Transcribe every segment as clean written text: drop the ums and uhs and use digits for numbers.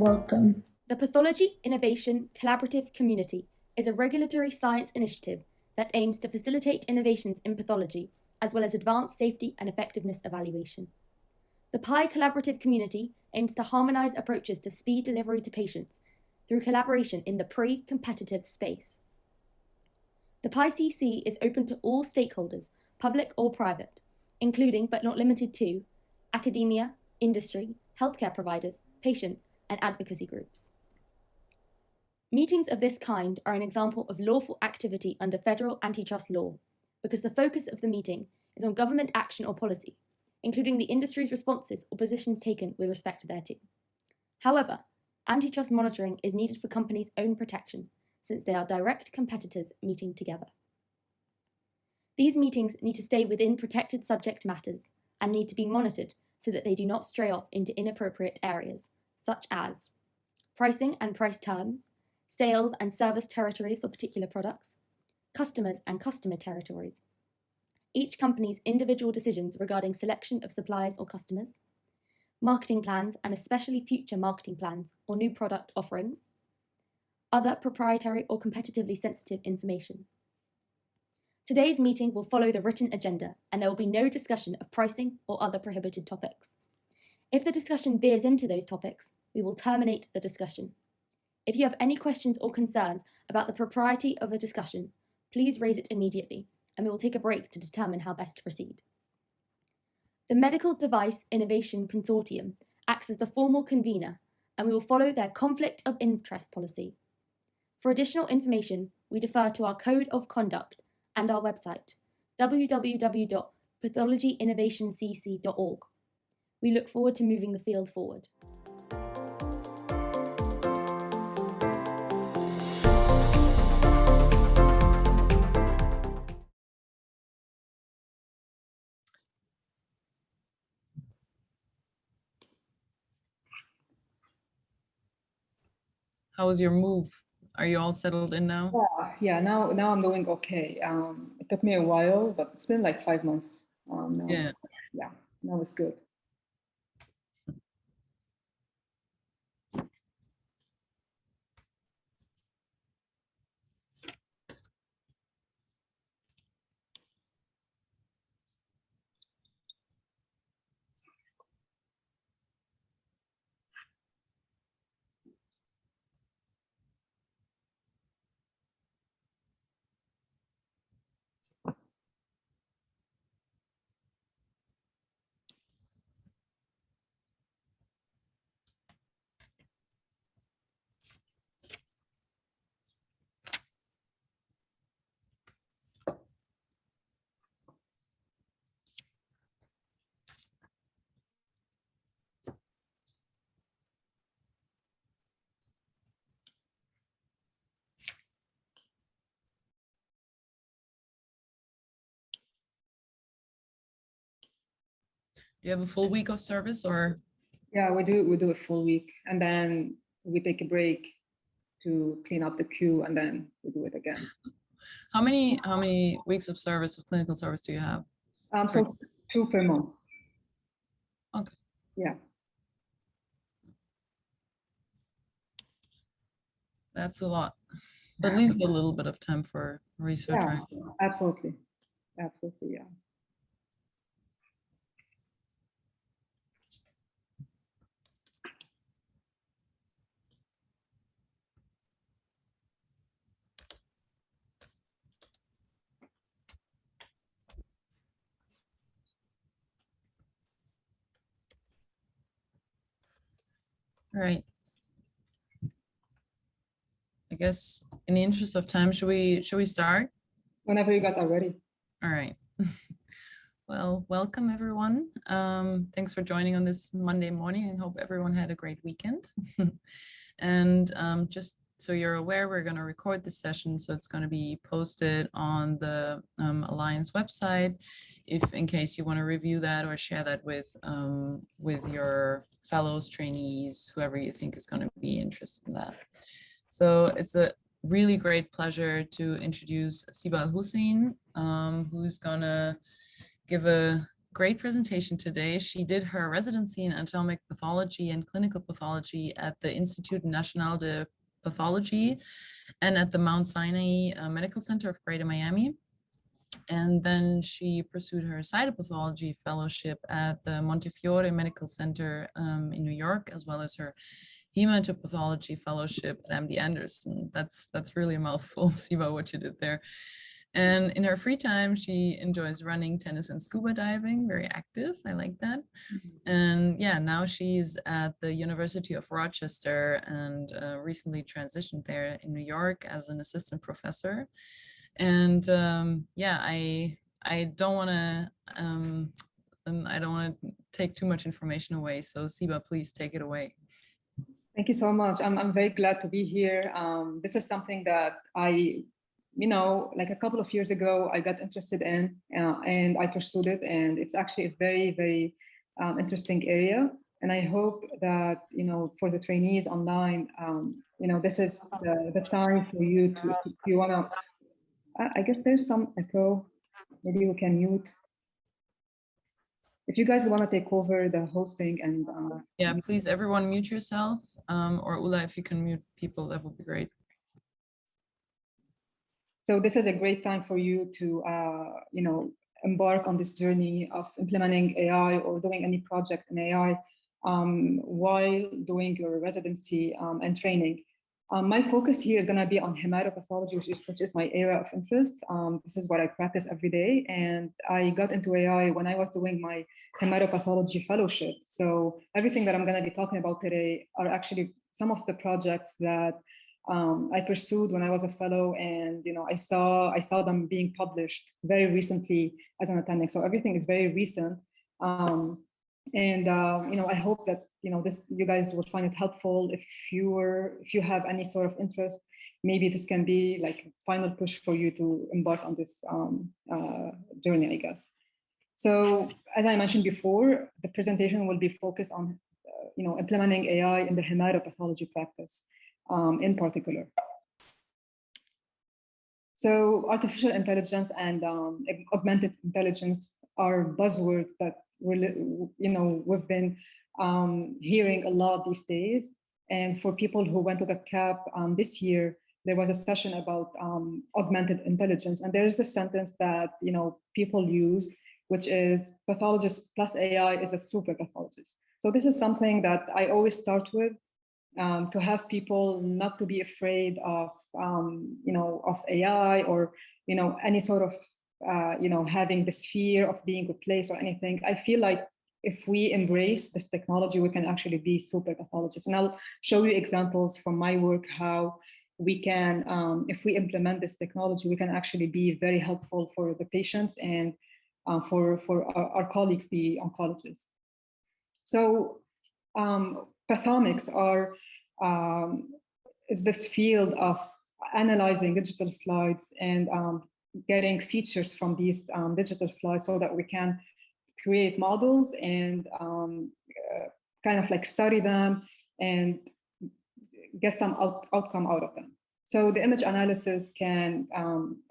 Welcome. The Pathology Innovation Collaborative Community is a regulatory science initiative that aims to facilitate innovations in pathology, as well as advance safety and effectiveness evaluation. The PI Collaborative Community aims to harmonise approaches to speed delivery to patients through collaboration in the pre-competitive space. The PI CC is open to all stakeholders, public or private, including but not limited to academia, industry, healthcare providers, patients, and advocacy groups. Meetings of this kind are an example of lawful activity under federal antitrust law, because the focus of the meeting is on government action or policy, including the industry's responses or positions taken with respect thereto. However, antitrust monitoring is needed for companies' own protection, since they are direct competitors meeting together. These meetings need to stay within protected subject matters and need to be monitored so that they do not stray off into inappropriate areas, such as pricing and price terms, sales and service territories for particular products, customers and customer territories, each company's individual decisions regarding selection of suppliers or customers, marketing plans and especially future marketing plans or new product offerings, other proprietary or competitively sensitive information. Today's meeting will follow the written agenda, and there will be no discussion of pricing or other prohibited topics. If the discussion veers into those topics, we will terminate the discussion. If you have any questions or concerns about the propriety of the discussion, please raise it immediately, and we will take a break to determine how best to proceed. The Medical Device Innovation Consortium acts as the formal convener, and we will follow their conflict of interest policy. For additional information, we defer to our Code of Conduct and our website, www.pathologyinnovationcc.org. We look forward to moving the field forward. How was your move? Are you all settled in now? Yeah. Now I'm doing okay. It took me a while, but it's been like 5 months. Now now it's good. Do you have a full week of service, or? Yeah, we do a full week, and then we take a break to clean up the queue, and then we do it again. How many weeks of service, of clinical service, do you have? So 2 per month. Okay. Yeah. That's a lot, but leave you a little bit of time for research, Yeah, right? absolutely, yeah. All right. I guess in the interest of time, should we start? Whenever you guys are ready. All right. Well, welcome everyone. Thanks for joining on this Monday morning. I hope everyone had a great weekend. And just so you're aware, we're going to record this session, so it's going to be posted on the Alliance website, if in case you want to review that or share that with your fellows, trainees, whoever you think is going to be interested in that. So it's a really great pleasure to introduce Siba Hussein, who's going to give a great presentation today. She did her residency in anatomic pathology and clinical pathology at the Institut National de Pathologie and at the Mount Sinai Medical Center of Greater Miami. And then she pursued her cytopathology fellowship at the Montefiore Medical Center in New York, as well as her hematopathology fellowship at MD Anderson. That's really a mouthful, Siba, what you did there. And in her free time, she enjoys running, tennis, and scuba diving, very active. I like that. And yeah, now she's at the University of Rochester and recently transitioned there in New York as an assistant professor. And yeah, I don't want to take too much information away. So Siba, please take it away. Thank you so much. I'm very glad to be here. This is something that like a couple of years ago, I got interested in and I pursued it. And it's actually a very, very interesting area. And I hope that, for the trainees online, this is the time for you to, if you want to, I guess there's some echo. Maybe we can mute. If you guys want to take over the hosting and yeah, please everyone mute yourself, or Ula, if you can mute people, that would be great. So this is a great time for you to embark on this journey of implementing AI or doing any projects in AI while doing your residency and training. My focus here is going to be on hematopathology, which is my area of interest. This is what I practice every day. And I got into AI when I was doing my hematopathology fellowship. So everything that I'm going to be talking about today are actually some of the projects that I pursued when I was a fellow, and I saw them being published very recently as an attending. So everything is very recent. I hope that you guys will find it helpful. If you have any sort of interest, maybe this can be like a final push for you to embark on this journey, I guess. So as I mentioned before, the presentation will be focused on implementing AI in the hematopathology practice in particular. So artificial intelligence and augmented intelligence are buzzwords that we've been hearing a lot these days. And for people who went to the CAP this year, there was a session about augmented intelligence. And there is a sentence that people use, which is pathologist plus AI is a super pathologist. So this is something that I always start with, to have people not to be afraid of of AI or any sort of having this fear of being replaced or anything. I feel like if we embrace this technology, we can actually be super pathologists. And I'll show you examples from my work how we can, if we implement this technology, we can actually be very helpful for the patients and for our colleagues, the oncologists. So pathomics is this field of analyzing digital slides and getting features from these digital slides so that we can create models and kind of like study them and get some outcome out of them. So the image analysis can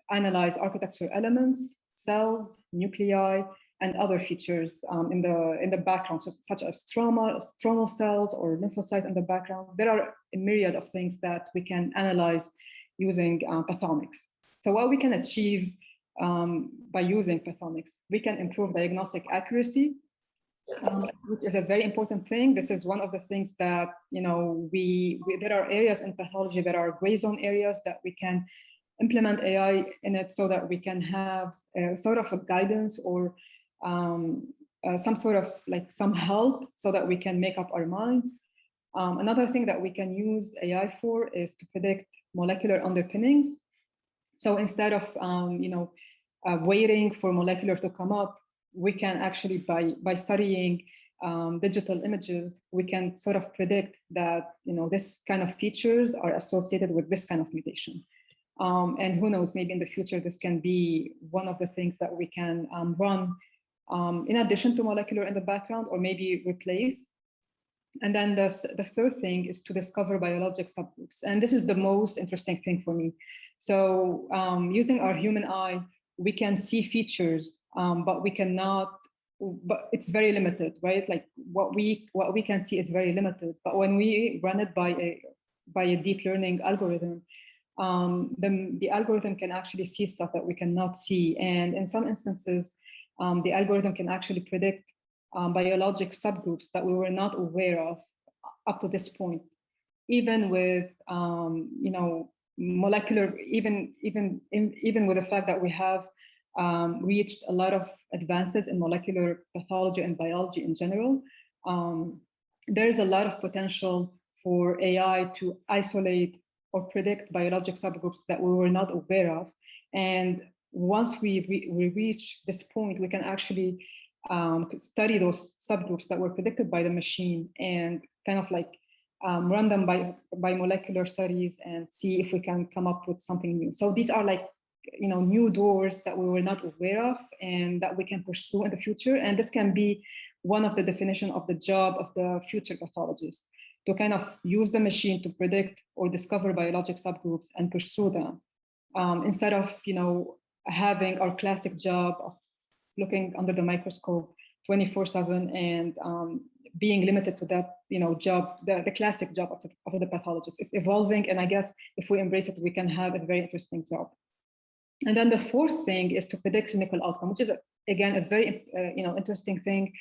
analyze architectural elements, cells, nuclei, and other features in the background, such as stromal cells or lymphocytes in the background. There are a myriad of things that we can analyze using pathomics. So what we can achieve by using pathomics, we can improve diagnostic accuracy, which is a very important thing. This is one of the things that there are areas in pathology that are gray zone areas that we can implement AI in it so that we can have sort of a guidance or some sort of like some help so that we can make up our minds. Another thing that we can use AI for is to predict molecular underpinnings. So instead of waiting for molecular to come up, we can actually, by studying digital images, we can sort of predict that this kind of features are associated with this kind of mutation. And who knows, maybe in the future, this can be one of the things that we can run in addition to molecular in the background, or maybe replace. And then the third thing is to discover biologic subgroups. And this is the most interesting thing for me. So using our human eye, we can see features, but we cannot but it's very limited, right? Like what we can see is very limited. But when we run it by a deep learning algorithm, the algorithm can actually see stuff that we cannot see. And in some instances, the algorithm can actually predict biologic subgroups that we were not aware of up to this point, even with molecular, even with the fact that we have reached a lot of advances in molecular pathology and biology in general. There is a lot of potential for AI to isolate or predict biologic subgroups that we were not aware of. And once we reach this point, we can actually study those subgroups that were predicted by the machine and kind of like run them by molecular studies and see if we can come up with something new. So these are like, new doors that we were not aware of and that we can pursue in the future. And this can be one of the definition of the job of the future pathologist, to kind of use the machine to predict or discover biologic subgroups and pursue them, instead of having our classic job of looking under the microscope 24/7 and being limited to that job, the classic job of the pathologist. It's evolving, and I guess if we embrace it, we can have a very interesting job. And then the fourth thing is to predict clinical outcome, which is again a very interesting thing.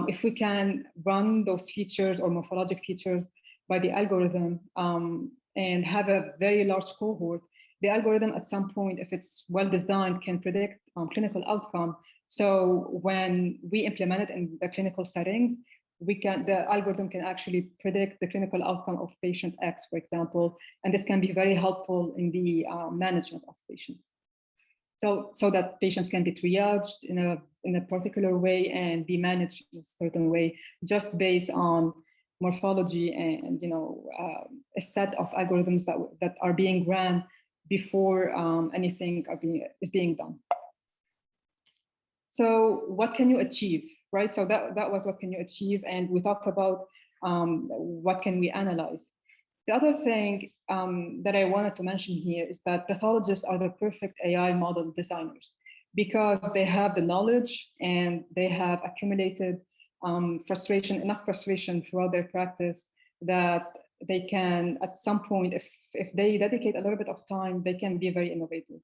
If we can run those features or morphologic features by the algorithm and have a very large cohort, the algorithm at some point, if it's well designed, can predict clinical outcome. So when we implement it in the clinical settings, the algorithm can actually predict the clinical outcome of patient X, for example, and this can be very helpful in the management of patients. So that patients can be triaged in a particular way and be managed in a certain way, just based on morphology and a set of algorithms that are being ran before anything is being done. So what can you achieve, right? So that was what can you achieve, and we talked about what can we analyze. The other thing that I wanted to mention here is that pathologists are the perfect AI model designers because they have the knowledge and they have accumulated enough frustration throughout their practice that they can, at some point, if they dedicate a little bit of time, they can be very innovative.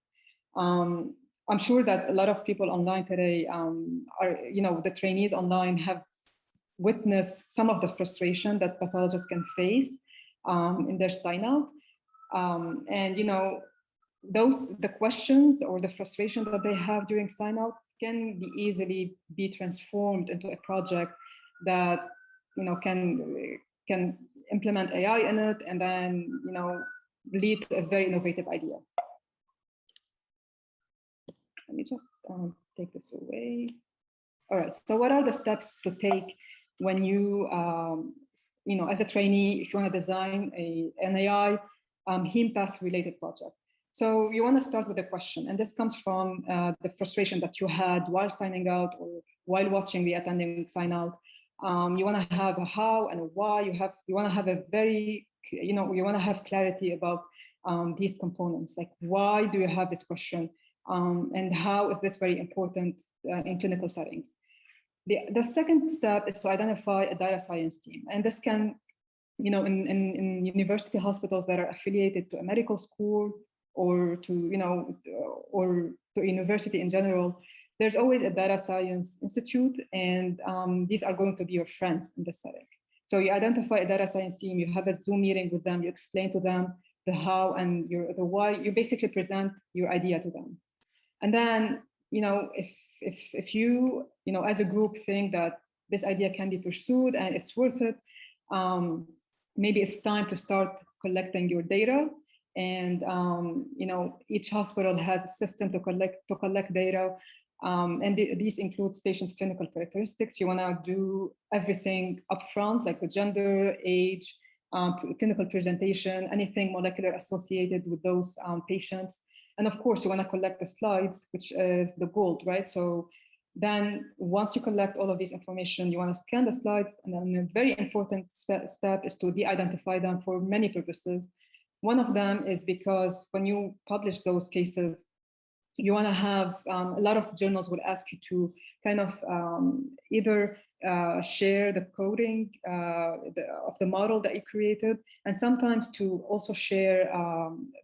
I'm sure that a lot of people online today the trainees online have witnessed some of the frustration that pathologists can face in their sign out. And the questions or the frustration that they have during sign out can easily be transformed into a project that can implement AI in it and then lead to a very innovative idea. Let me just take this away. All right, so what are the steps to take when you, as a trainee, if you want to design an AI heme path related project? So you want to start with a question, and this comes from the frustration that you had while signing out or while watching the attending sign out. You want to have a how and a why. You want to have a very, you want to have clarity about these components, like why do you have this question, and how is this very important in clinical settings. The second step is to identify a data science team, and this can, in university hospitals that are affiliated to a medical school or to or to a university in general, there's always a data science institute, and these are going to be your friends in this setting. So you identify a data science team, you have a Zoom meeting with them, you explain to them the how and the why. You basically present your idea to them, and then if you as a group think that this idea can be pursued and it's worth it, maybe it's time to start collecting your data. And each hospital has a system to collect data, and these includes patients' clinical characteristics. You want to do everything upfront, like the gender, age, clinical presentation, anything molecular associated with those patients. And of course, you want to collect the slides, which is the gold, right? So then once you collect all of this information, you want to scan the slides. And then a very important step is to de-identify them for many purposes. One of them is because when you publish those cases, you want to have a lot of journals will ask you to kind of either share the coding of the model that you created, and sometimes to also share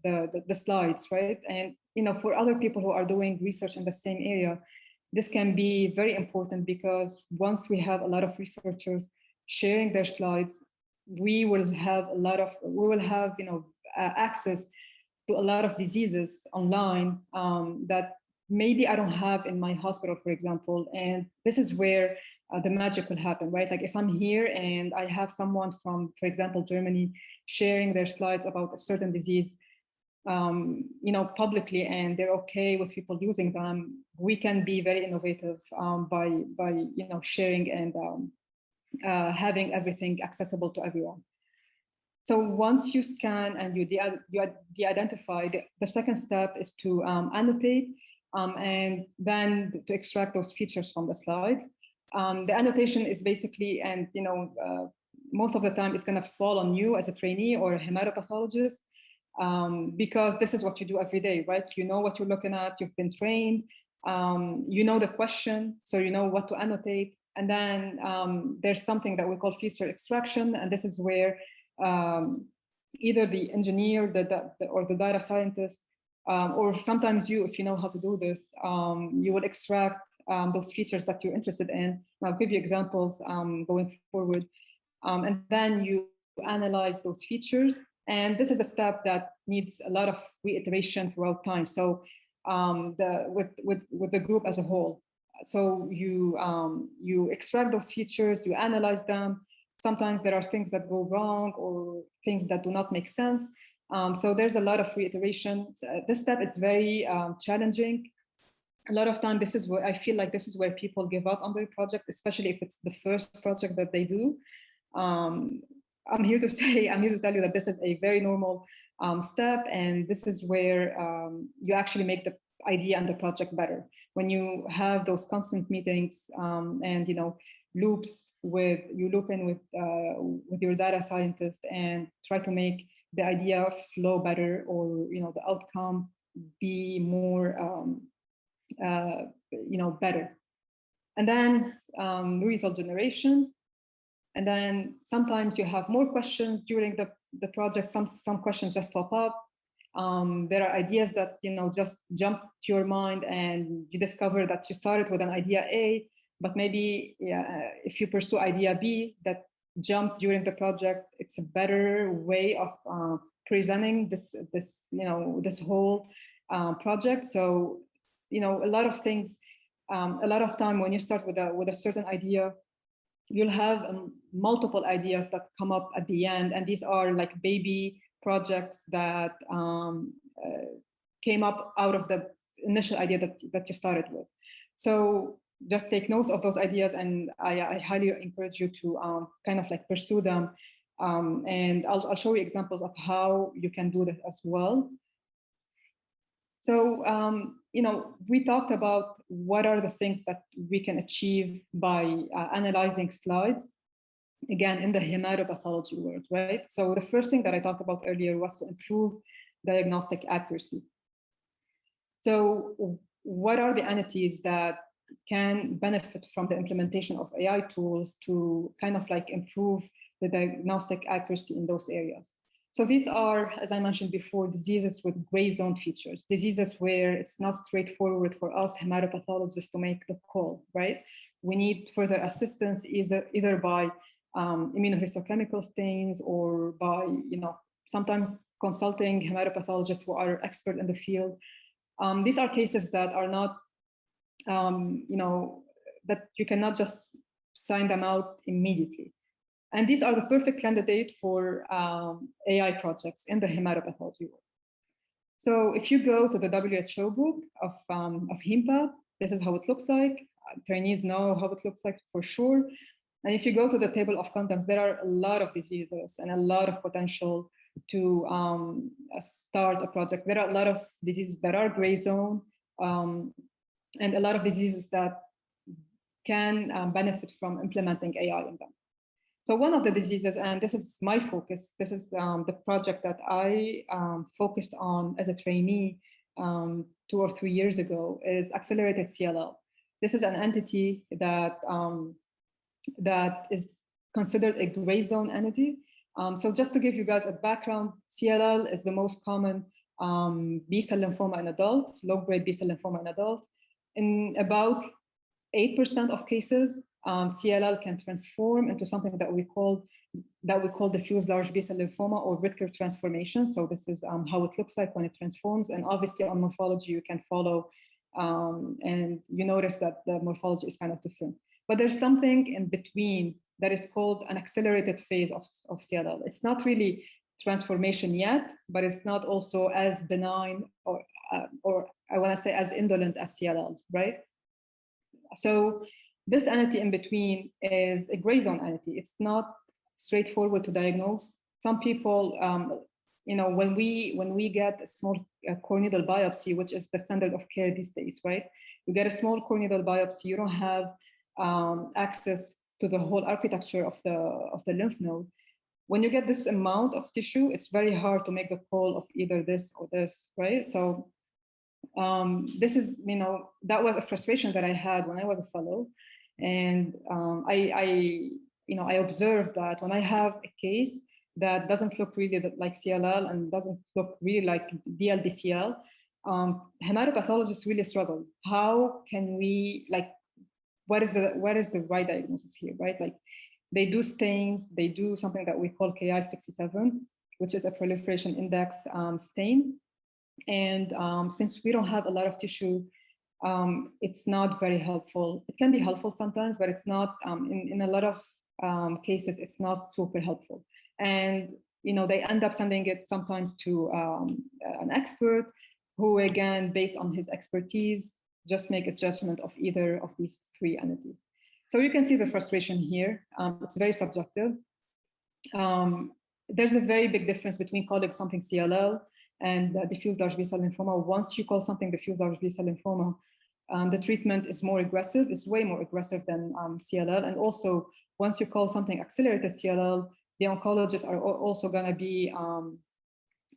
the slides, right? And for other people who are doing research in the same area, this can be very important, because once we have a lot of researchers sharing their slides, we will have access to a lot of diseases online that maybe I don't have in my hospital, for example. And this is where the magic will happen, right? Like if I'm here and I have someone from, for example, Germany sharing their slides about a certain disease, publicly, and they're okay with people using them, we can be very innovative by sharing and having everything accessible to everyone. So once you scan and you de-identify, the second step is to annotate and then to extract those features from the slides. The annotation is basically, and most of the time it's going to fall on you as a trainee or a hematopathologist, because this is what you do every day, right? You know what you're looking at, you've been trained, you know the question, so you know what to annotate. And then there's something that we call feature extraction, and this is where either the engineer or the data scientist, or sometimes you, if you know how to do this, you will extract those features that you're interested in. And I'll give you examples going forward. And then you analyze those features. And this is a step that needs a lot of reiteration throughout time. So with the group as a whole. So you extract those features, you analyze them. Sometimes there are things that go wrong or things that do not make sense. So there's a lot of reiteration. This step is very challenging. A lot of time, this is where I feel like this is where people give up on their project, especially if it's the first project that they do. I'm here to tell you that this is a very normal step, and this is where you actually make the idea and the project better. When you have those constant meetings and loop in with your data scientist and try to make the idea flow better, or the outcome be more better. And then result generation. And then sometimes you have more questions during the project. Some questions just pop up. There are ideas that just jump to your mind, and you discover that you started with an idea A, but maybe if you pursue idea B that jumped during the project, it's a better way of presenting this whole project. So a lot of things, a lot of time when you start with a certain idea, you'll have multiple ideas that come up at the end, and these are like baby projects that came up out of the initial idea that you started with. So just take notes of those ideas, and I highly encourage you to kind of like pursue them. And I'll show you examples of how you can do this as well. So, we talked about what are the things that we can achieve by analyzing slides, again, in the hematopathology world, right? So the first thing that I talked about earlier was to improve diagnostic accuracy. So what are the entities that can benefit from the implementation of AI tools to kind of like improve the diagnostic accuracy in those areas? So these are, as I mentioned before, diseases with gray zone features, diseases where it's not straightforward for us hematopathologists to make the call, right? We need further assistance either by immunohistochemical stains, or by, sometimes consulting hematopathologists who are expert in the field. These are cases that are not, that you cannot just sign them out immediately. And these are the perfect candidate for AI projects in the hematopathology world. So if you go to the WHO book of HemePath, this is how it looks like. Trainees know how it looks like for sure. And if you go to the table of contents, there are a lot of diseases and a lot of potential to start a project. There are a lot of diseases that are gray zone, and a lot of diseases that can benefit from implementing AI in them. So one of the diseases, and this is my focus, this is the project that I focused on as a trainee 2 or 3 years ago is accelerated CLL. This is an entity that that is considered a gray zone entity. So just to give you guys a background, CLL is the most common B-cell lymphoma in adults, low-grade B-cell lymphoma in adults. In about 8% of cases, CLL can transform into something that we call diffuse large B-cell lymphoma or Richter transformation. So this is how it looks like when it transforms. And obviously on morphology, you can follow and you notice that the morphology is kind of different. But there's something in between that is called an accelerated phase of CLL. It's not really transformation yet, but it's not also as benign or I want to say as indolent as CLL, right? So this entity in between is a gray zone entity. It's not straightforward to diagnose. Some people, when we get a small core-needle biopsy, which is the standard of care these days, right? You get a small core-needle biopsy, you don't have access to the whole architecture of the lymph node. When you get this amount of tissue, it's very hard to make the call of either this or this, right? So this is, that was a frustration that I had when I was a fellow. And I observed that when I have a case that doesn't look really like CLL and doesn't look really like DLBCL, hematopathologists really struggle. How can we, what is the right diagnosis here, right? Like they do stains, they do something that we call Ki-67, which is a proliferation index stain. And since we don't have a lot of tissue, it's not very helpful. It can be helpful sometimes, but it's not, in a lot of cases, it's not super helpful. And, they end up sending it sometimes to an expert who, again, based on his expertise, just make a judgment of either of these three entities. So you can see the frustration here. It's very subjective. There's a very big difference between calling something CLL and diffuse large B-cell lymphoma. Once you call something diffuse large B-cell lymphoma, the treatment is more aggressive. It's way more aggressive than CLL. And also, once you call something accelerated CLL, the oncologists are also going to be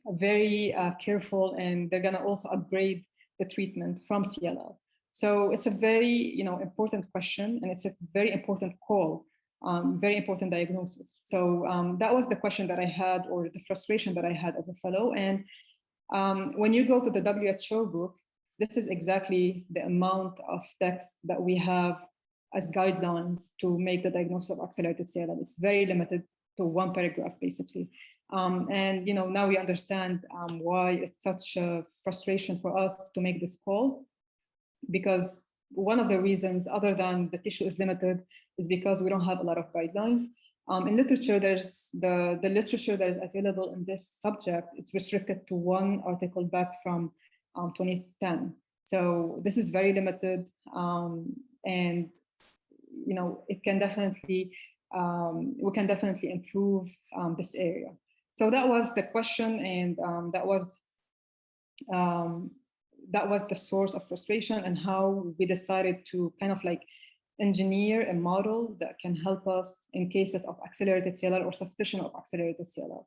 very careful, and they're going to also upgrade the treatment from CLL. So it's a very important question, and it's a very important call, very important diagnosis. So that was the question that I had, or the frustration that I had as a fellow. And when you go to the WHO book, this is exactly the amount of text that we have as guidelines to make the diagnosis of accelerated CLL. It's very limited to one paragraph, basically. And now we understand why it's such a frustration for us to make this call, because one of the reasons, other than the tissue is limited, is because we don't have a lot of guidelines. In literature, there's the literature that is available in this subject is restricted to one article back from 2010. So this is very limited, and it can definitely we can definitely improve this area. So that was the question, and that was the source of frustration, and how we decided to kind of engineer a model that can help us in cases of accelerated CLL or suspicion of accelerated CLL,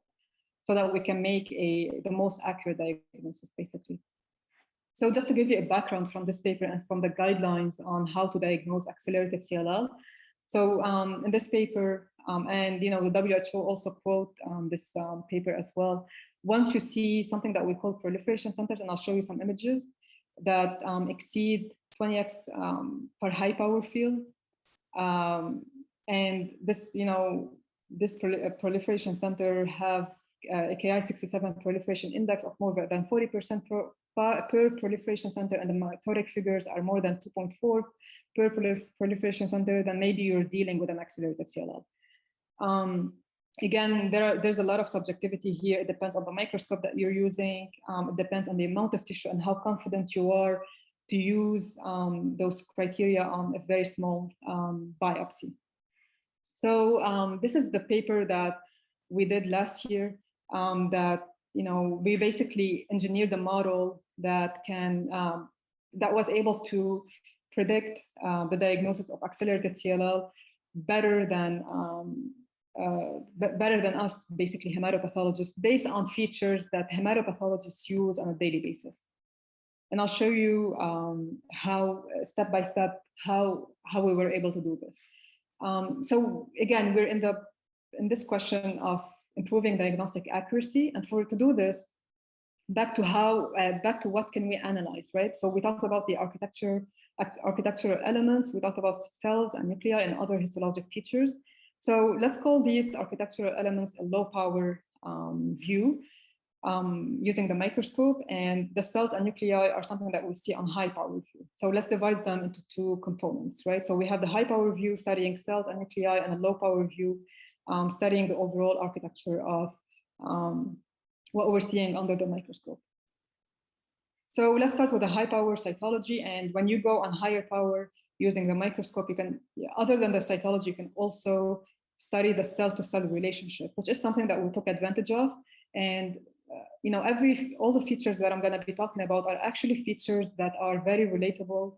so that we can make the most accurate diagnosis, basically. So just to give you a background from this paper and from the guidelines on how to diagnose accelerated CLL. So in this paper, and the WHO also quote this paper as well. Once you see something that we call proliferation centers, and I'll show you some images that exceed 20x per high power field, and this proliferation center have a Ki-67 proliferation index of more than 40% per proliferation center, and the mitotic figures are more than 2.4 per proliferation center, then maybe you're dealing with an accelerated CLL. Again, there's a lot of subjectivity here. It depends on the microscope that you're using. It depends on the amount of tissue and how confident you are to use those criteria on a very small biopsy. So this is the paper that we did last year, that we basically engineered a model that that was able to predict the diagnosis of accelerated CLL better than us, basically hematopathologists, based on features that hematopathologists use on a daily basis. And I'll show you how, step by step, how we were able to do this. So again, we're in this question of improving diagnostic accuracy, and to do this, back to what can we analyze, right? So we talked about the architectural elements, we talked about cells and nuclei and other histologic features. So let's call these architectural elements a low power view using the microscope, and the cells and nuclei are something that we see on high power view. So let's divide them into two components, right? So we have the high power view studying cells and nuclei, and a low power view studying the overall architecture of what we're seeing under the microscope. So let's start with the high power cytology. And when you go on higher power using the microscope, you can, other than the cytology, you can also study the cell-to-cell relationship, which is something that we took advantage of. And you know, all the features that I'm going to be talking about are actually features that are very relatable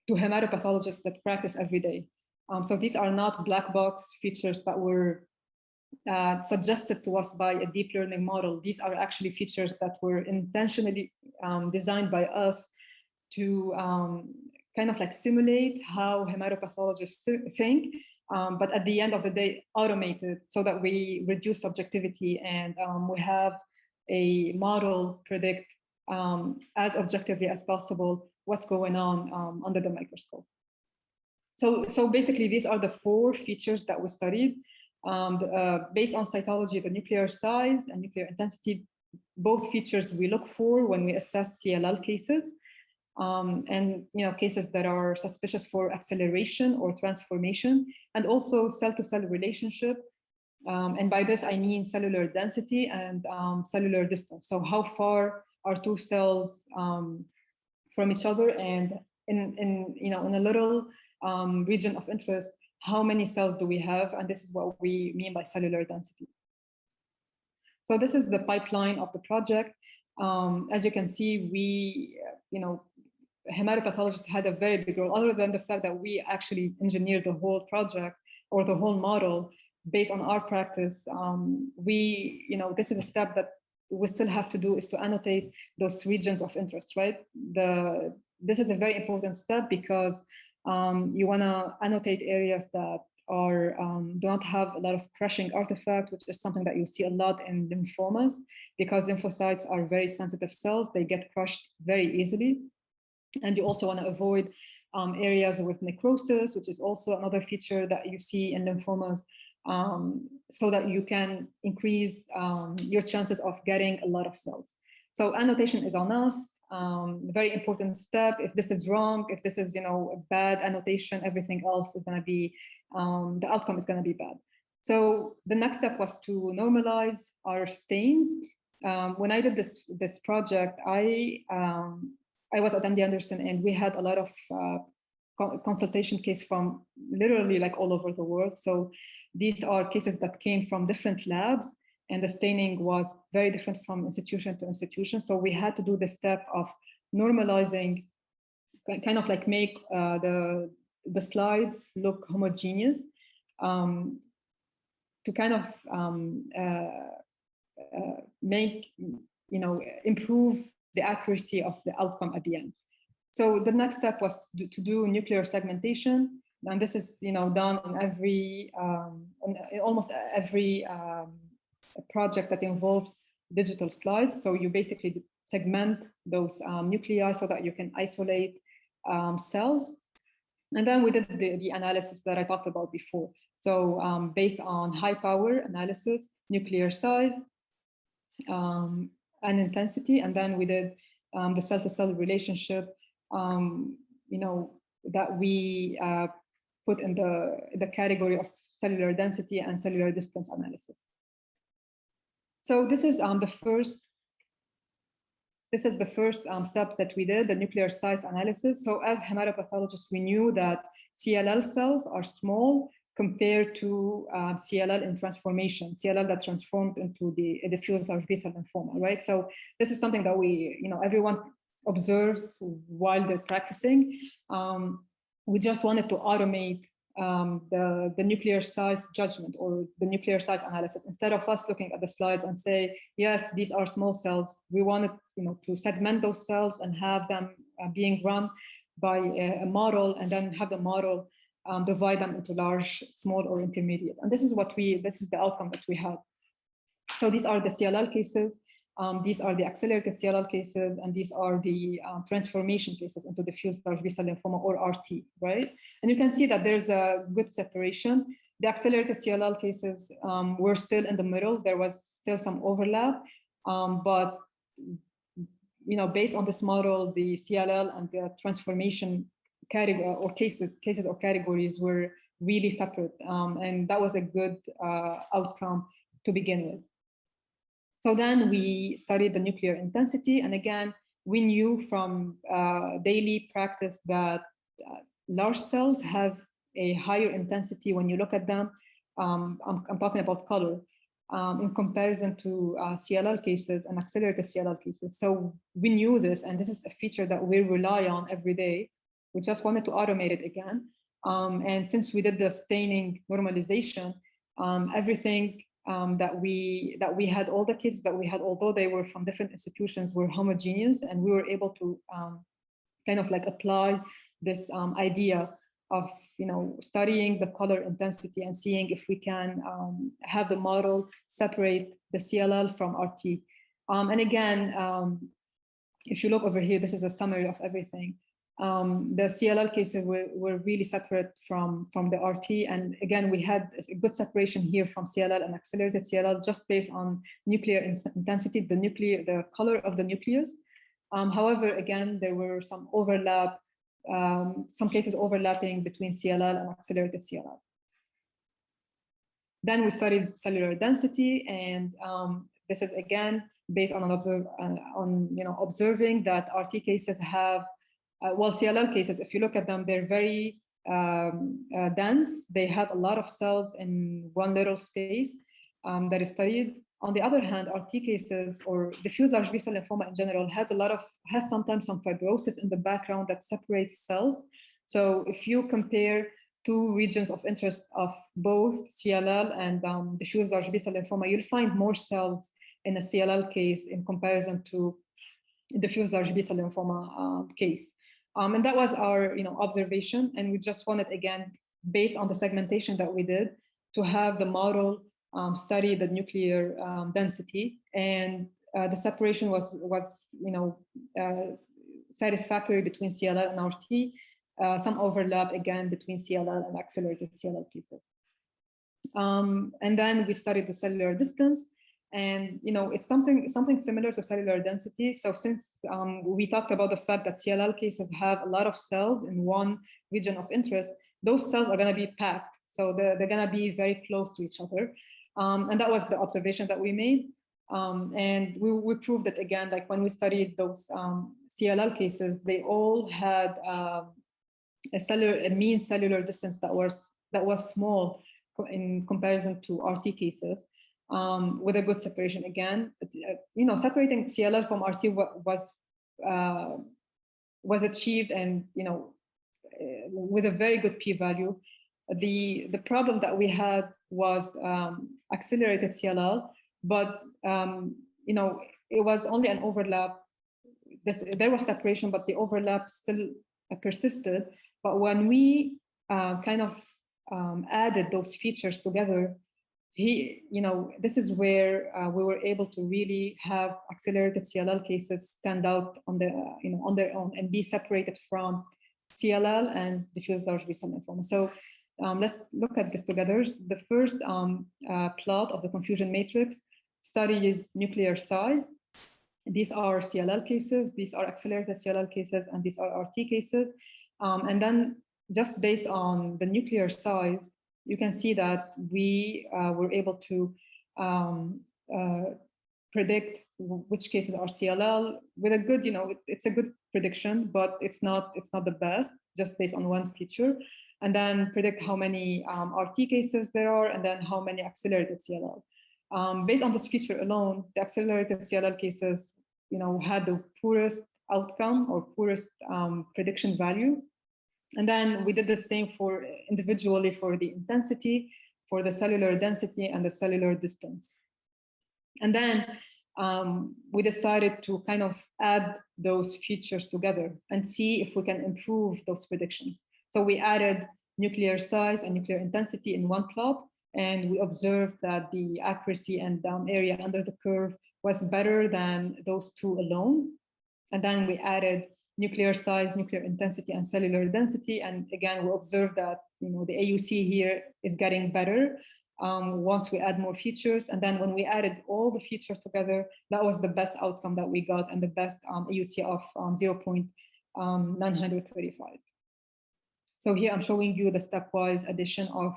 to hematopathologists that practice every day. So these are not black box features that were suggested to us by a deep learning model. These are actually features that were intentionally designed by us to kind of like simulate how hematopathologists think, but at the end of the day, automated so that we reduce subjectivity and we have a model predict as objectively as possible what's going on under the microscope. So basically, these are the 4 features that we studied. Based on cytology, the nuclear size and nuclear intensity, both features we look for when we assess CLL cases, and you know, cases that are suspicious for acceleration or transformation, and also cell-to-cell relationship. And by this, I mean cellular density and cellular distance. So how far are 2 cells from each other, and in a little region of interest, how many cells do we have? And this is what we mean by cellular density. So this is the pipeline of the project. As you can see, we, hematopathologists had a very big role, other than the fact that we actually engineered the whole project or the whole model based on our practice. This is a step that we still have to do, is to annotate those regions of interest, right? This is a very important step because you want to annotate areas that are do not have a lot of crushing artifact, which is something that you see a lot in lymphomas, because lymphocytes are very sensitive cells. They get crushed very easily. And you also want to avoid areas with necrosis, which is also another feature that you see in lymphomas, so that you can increase your chances of getting a lot of cells. So annotation is on us. Very important step. If this is wrong, if this is a bad annotation, everything else is going to be the outcome is going to be bad. So the next step was to normalize our stains. When I did this project, I was at MD Anderson, and we had a lot of consultation cases from literally like all over the world. So these are cases that came from different labs, and the staining was very different from institution to institution. So we had to do the step of normalizing, kind of like make the slides look homogeneous, to kind of make, improve the accuracy of the outcome at the end. So the next step was to do nuclear segmentation. And this is, done in every, in almost every project that involves digital slides. So you basically segment those nuclei so that you can isolate cells. And then we did the analysis that I talked about before. So based on high power analysis, nuclear size, and intensity, and then we did the cell-to-cell relationship, that we put in the category of cellular density and cellular distance analysis. So this is the first. This is the first step that we did, the nuclear size analysis. So as hematopathologists, we knew that CLL cells are small compared to CLL in transformation, CLL that transformed into the diffuse large B-cell lymphoma, right? So this is something that we, everyone observes while they're practicing. We just wanted to automate the nuclear size judgment or the nuclear size analysis. Instead of us looking at the slides and say, yes, these are small cells, we wanted to segment those cells and have them being run by a model, and then have the model divide them into large, small, or intermediate. And this is the outcome that we had. So these are the CLL cases. These are the accelerated CLL cases, and these are the transformation cases into diffuse large B-cell lymphoma, or RT, right? And you can see that there's a good separation. The accelerated CLL cases were still in the middle. There was still some overlap, but based on this model, the CLL and the transformation category or cases or categories were really separate, and that was a good outcome to begin with. So then we studied the nuclear intensity, and again, we knew from daily practice that large cells have a higher intensity when you look at them. I'm talking about color in comparison to CLL cases and accelerated CLL cases. So we knew this, and this is a feature that we rely on every day. We just wanted to automate it again. And since we did the staining normalization, everything that we had, all the cases that we had, although they were from different institutions, were homogeneous, and we were able to kind of like apply this idea of studying the color intensity and seeing if we can have the model separate the CLL from RT. And again, if you look over here, this is a summary of everything. The CLL cases were really separate from the RT. And again, we had a good separation here from CLL and accelerated CLL just based on nuclear intensity, the color of the nucleus. However, again, there were some overlap, some cases overlapping between CLL and accelerated CLL. Then we studied cellular density, and this is again based on observing that RT cases have CLL cases, if you look at them, they're very dense. They have a lot of cells in one little space that is studied. On the other hand, RT cases or diffuse large B-cell lymphoma in general has sometimes some fibrosis in the background that separates cells. So if you compare two regions of interest of both CLL and diffuse large B-cell lymphoma, you'll find more cells in a CLL case in comparison to diffuse large B-cell lymphoma case. And that was our observation, and we just wanted, again, based on the segmentation that we did, to have the model study the nuclear density, and the separation was satisfactory between CLL and RT. Some overlap again between CLL and accelerated CLL cases. And then we studied the cellular distance. And it's something similar to cellular density. So since we talked about the fact that CLL cases have a lot of cells in one region of interest, those cells are going to be packed. So they're going to be very close to each other. And that was the observation that we made. And we proved that again, like when we studied those CLL cases, they all had a mean cellular distance that was small in comparison to RT cases. With a good separation again. Separating CLL from RT was achieved, and with a very good p-value. The problem that we had was accelerated CLL, but it was only an overlap. There was separation, but the overlap still persisted. But when we added those features together, this is where we were able to really have accelerated CLL cases stand out on their own and be separated from CLL and diffuse large B-cell lymphoma. So let's look at this together. The first plot of the confusion matrix studies nuclear size. These are CLL cases, these are accelerated CLL cases, and these are RT cases. And then just based on the nuclear size, you can see that we were able to predict which cases are CLL with a good, it's a good prediction, but it's not the best, just based on one feature. And then predict how many RT cases there are, and then how many accelerated CLL. Based on this feature alone, the accelerated CLL cases, had the poorest outcome or poorest prediction value. And then we did the same for individually for the intensity, for the cellular density and the cellular distance. And then we decided to kind of add those features together and see if we can improve those predictions. So we added nuclear size and nuclear intensity in one plot, and we observed that the accuracy and area under the curve was better than those two alone. And then we added nuclear size, nuclear intensity, and cellular density. And again, we observed that the AUC here is getting better once we add more features. And then when we added all the features together, that was the best outcome that we got and the best AUC of 0.935. So here I'm showing you the stepwise addition of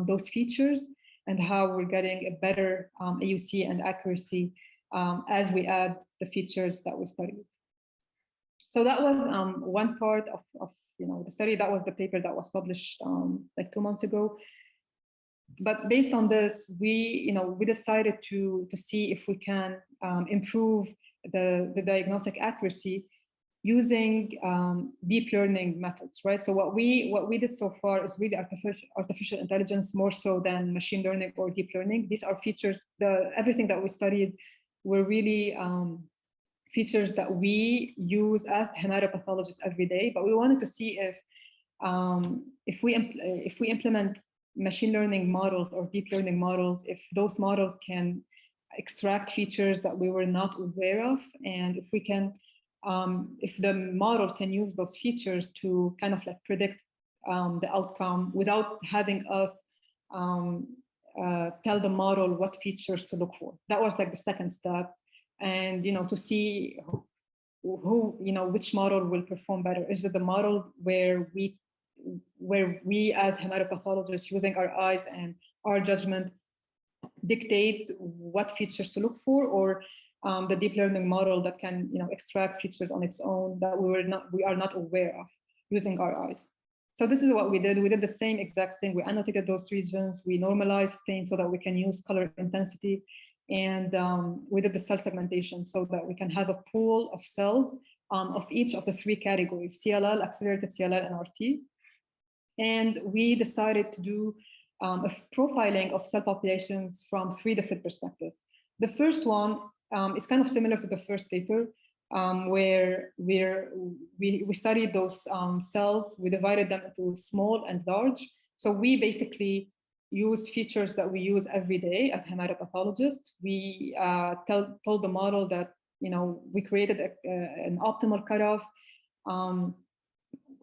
those features and how we're getting a better AUC and accuracy as we add the features that we studied. So that was one part of the study. That was the paper that was published like 2 months ago. But based on this, we decided to see if we can improve the diagnostic accuracy using deep learning methods, right? So what we did so far is really artificial intelligence more so than machine learning or deep learning. These are features. Everything that we studied were really features that we use as hematopathologists every day. But we wanted to see if we implement machine learning models or deep learning models, if those models can extract features that we were not aware of, and if the model can use those features to kind of like predict the outcome without having us tell the model what features to look for. That was like the second step, and to see which model will perform better. Is it the model where we as hematopathologists, using our eyes and our judgment, dictate what features to look for, or the deep learning model that can extract features on its own that we are not aware of using our eyes? So this is what we did. We did the same exact thing. We annotated those regions. We normalized stains so that we can use color intensity, and we did the cell segmentation so that we can have a pool of cells of each of the three categories: CLL, accelerated CLL, and RT. And we decided to do a profiling of cell populations from three different perspectives. The first one is kind of similar to the first paper, where we studied those cells. We divided them into small and large. So we basically use features that we use every day as hematopathologists. We told the model that we created an optimal cutoff,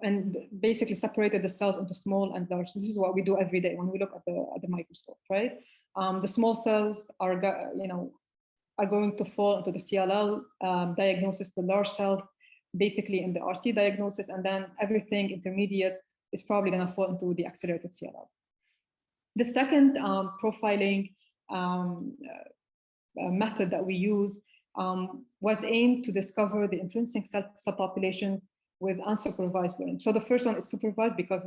and basically separated the cells into small and large. This is what we do every day when we look at the microscope, right? The small cells are going to fall into the CLL diagnosis, the large cells basically in the RT diagnosis, and then everything intermediate is probably going to fall into the accelerated CLL. The second profiling method that we use was aimed to discover the intrinsic cell subpopulations with unsupervised learning. So the first one is supervised because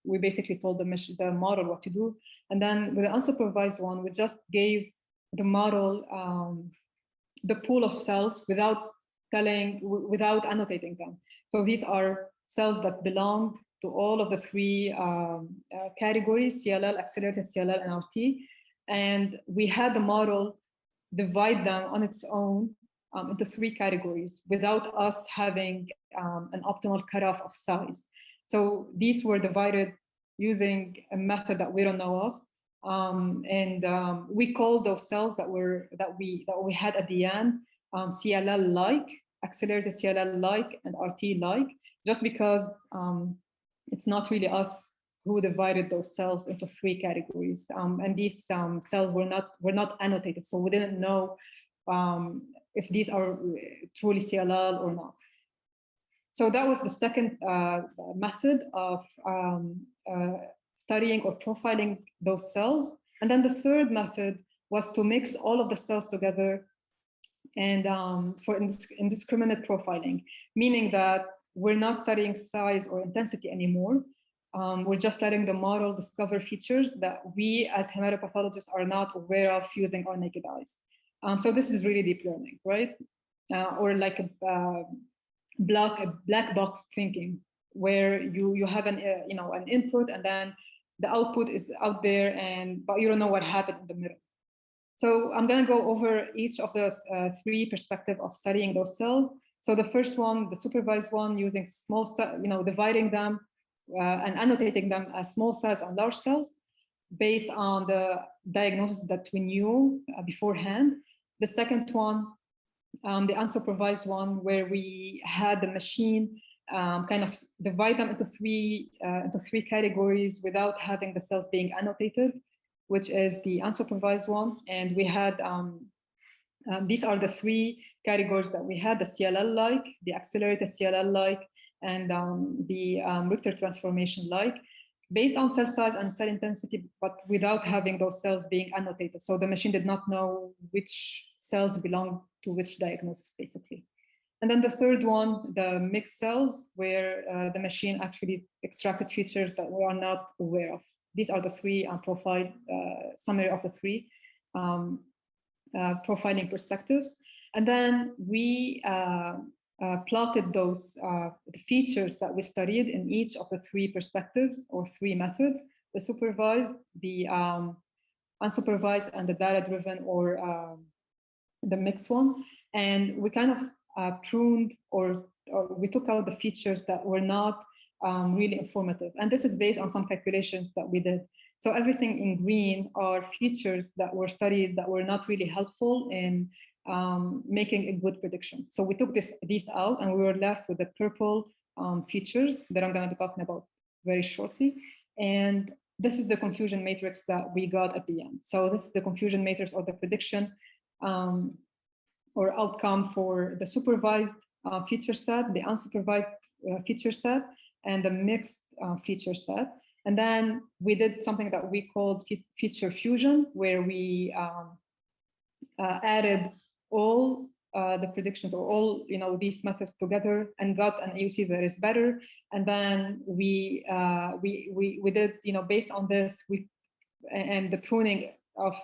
we basically told the model what to do, and then with the unsupervised one, we just gave the model the pool of cells without annotating them. So these are cells that belong to all of the three categories: CLL, accelerated CLL, and RT. And we had the model divide them on its own into three categories without us having an optimal cutoff of size. So these were divided using a method that we don't know of. We called those cells that we had at the end CLL-like, accelerated CLL-like, and RT-like, just because it's not really us who divided those cells into three categories. And these cells were not annotated, so we didn't know if these are truly CLL or not. So that was the second method of studying or profiling those cells. And then the third method was to mix all of the cells together and for indiscriminate profiling, meaning that we're not studying size or intensity anymore. We're just letting the model discover features that we as hematopathologists are not aware of using our naked eyes. So this is really deep learning, right? Or like a black box thinking, where you have an an input, and then the output is out there, but you don't know what happened in the middle. So I'm going to go over each of the three perspectives of studying those cells. So the first one, the supervised one, using small cells, dividing them and annotating them as small cells and large cells based on the diagnosis that we knew beforehand. The second one, the unsupervised one, where we had the machine kind of divide them into three categories without having the cells being annotated, which is the unsupervised one. And we had these are the three categories that we had: the CLL-like, the accelerated CLL-like, and the Richter transformation-like, based on cell size and cell intensity, but without having those cells being annotated. So the machine did not know which cells belong to which diagnosis, basically. And then the third one, the mixed cells, where the machine actually extracted features that we are not aware of. These are the three profile summary of the three profiling perspectives. And then we plotted those the features that we studied in each of the three perspectives or three methods: the supervised, the unsupervised, and the data-driven or the mixed one. And we kind of pruned or we took out the features that were not really informative. And this is based on some calculations that we did. So everything in green are features that were studied that were not really helpful in making a good prediction. So we took these out, and we were left with the purple features that I'm going to be talking about very shortly. And this is the confusion matrix that we got at the end. So this is the confusion matrix or the prediction or outcome for the supervised feature set, the unsupervised feature set, and the mixed feature set. And then we did something that we called feature fusion, where we added all the predictions or all these methods together and got an AUC that is better. And then we did based on this and the pruning of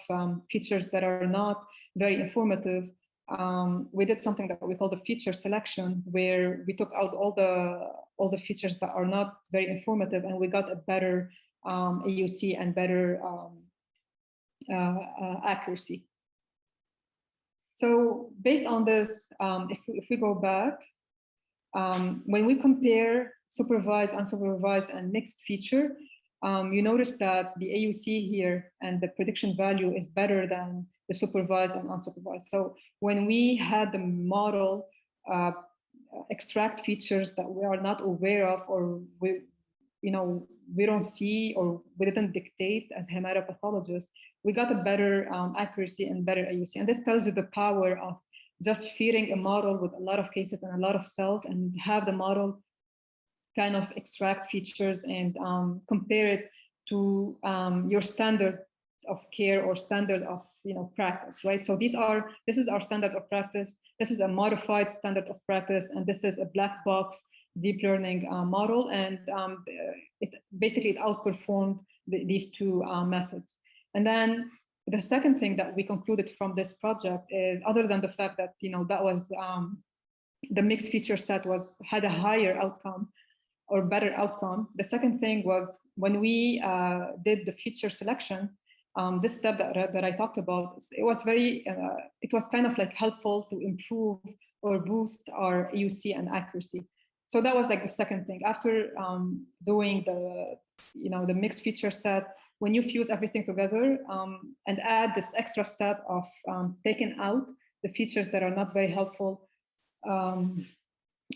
features that are not very informative. We did something that we call the feature selection, where we took out all the features that are not very informative, and we got a better AUC and better accuracy. So based on this, if we go back, when we compare supervised, unsupervised, and mixed feature, you notice that the AUC here and the prediction value is better than the supervised and unsupervised. So when we had the model extract features that we are not aware of, or we don't see, or we didn't dictate as hematopathologists, we got a better accuracy and better AUC. And this tells you the power of just feeding a model with a lot of cases and a lot of cells, and have the model kind of extract features and compare it to your standard of care or standard of practice, right? So this is our standard of practice. This is a modified standard of practice, and this is a black box deep learning model, and it outperformed these two methods. And then the second thing that we concluded from this project is, other than the fact that that was the mixed feature set had a higher outcome or better outcome, the second thing was when we did the feature selection. This step that I talked about, it was kind of like helpful to improve or boost our AUC and accuracy. So that was like the second thing. After doing the mixed feature set, when you fuse everything together and add this extra step of taking out the features that are not very helpful,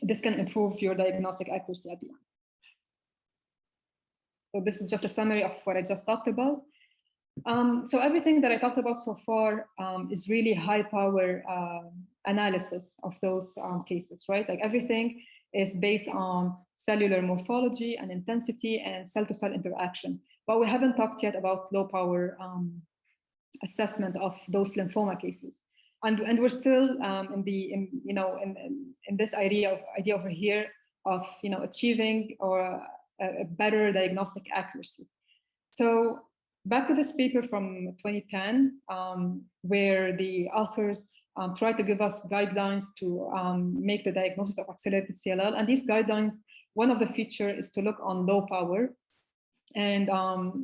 this can improve your diagnostic accuracy at the end. So this is just a summary of what I just talked about. So everything that I talked about so far is really high power analysis of those cases, right? Like everything is based on cellular morphology and intensity and cell-to-cell interaction. But we haven't talked yet about low power assessment of those lymphoma cases. And we're still in this idea over here of achieving or a better diagnostic accuracy. So back to this paper from 2010, where the authors tried to give us guidelines to make the diagnosis of accelerated CLL. And these guidelines one of the features is to look on low power. And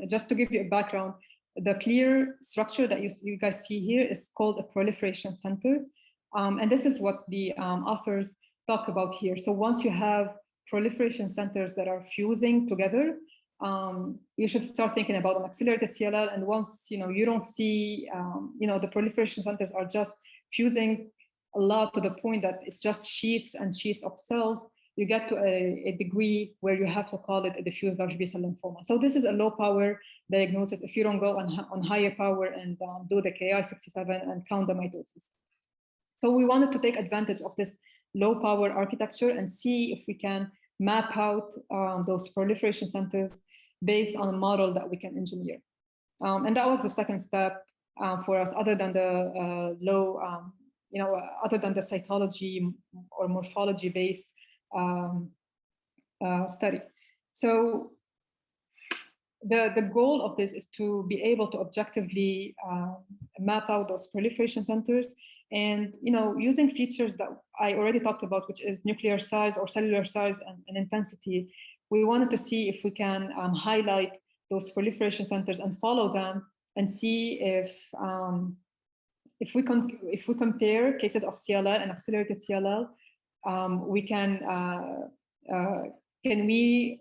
just to give you a background, the clear structure that you guys see here is called a proliferation center. And this is what the authors talk about here. So once you have proliferation centers that are fusing together, you should start thinking about an accelerated CLL. And once you don't see, the proliferation centers are just fusing a lot to the point that it's just sheets and sheets of cells, you get to a degree where you have to call it a diffuse large B-cell lymphoma. So this is a low power diagnosis if you don't go on higher power and do the Ki-67 and count the mitosis. So we wanted to take advantage of this low power architecture and see if we can map out those proliferation centers based on a model that we can engineer. And that was the second step for us, other than the other than the cytology or morphology based study. So the goal of this is to be able to objectively map out those proliferation centers, and using features that I already talked about, which is nuclear size or cellular size and intensity. We wanted to see if we can highlight those proliferation centers and follow them and see if we compare cases of CLL and accelerated CLL, we can we